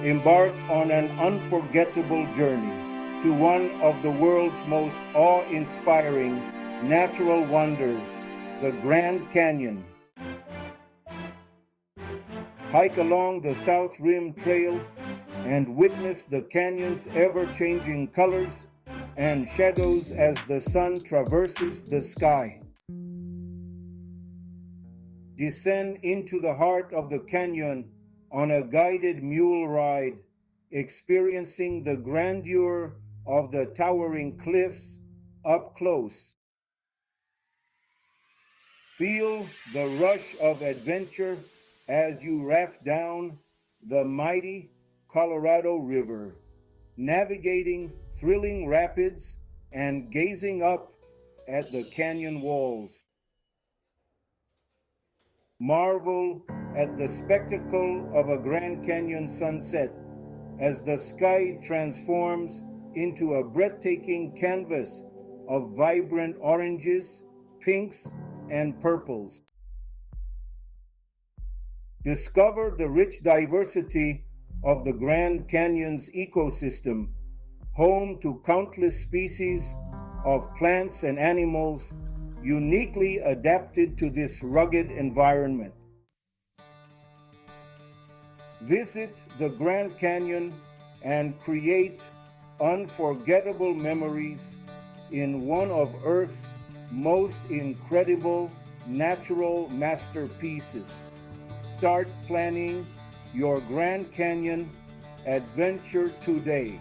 Embark on an unforgettable journey to one of the world's most awe-inspiring natural wonders, the Grand Canyon. Hike along the South Rim Trail and witness the canyon's ever-changing colors and shadows as the sun traverses the sky. Descend into the heart of the canyon on a guided mule ride, experiencing the grandeur of the towering cliffs up close. Feel the rush of adventure as you raft down the mighty Colorado River, navigating thrilling rapids and gazing up at the canyon walls. Marvel at the spectacle of a Grand Canyon sunset as the sky transforms into a breathtaking canvas of vibrant oranges, pinks, and purples. Discover the rich diversity of the Grand Canyon's ecosystem, home to countless species of plants and animals uniquely adapted to this rugged environment. Visit the Grand Canyon and create unforgettable memories in one of Earth's most incredible natural masterpieces. Start planning your Grand Canyon adventure today.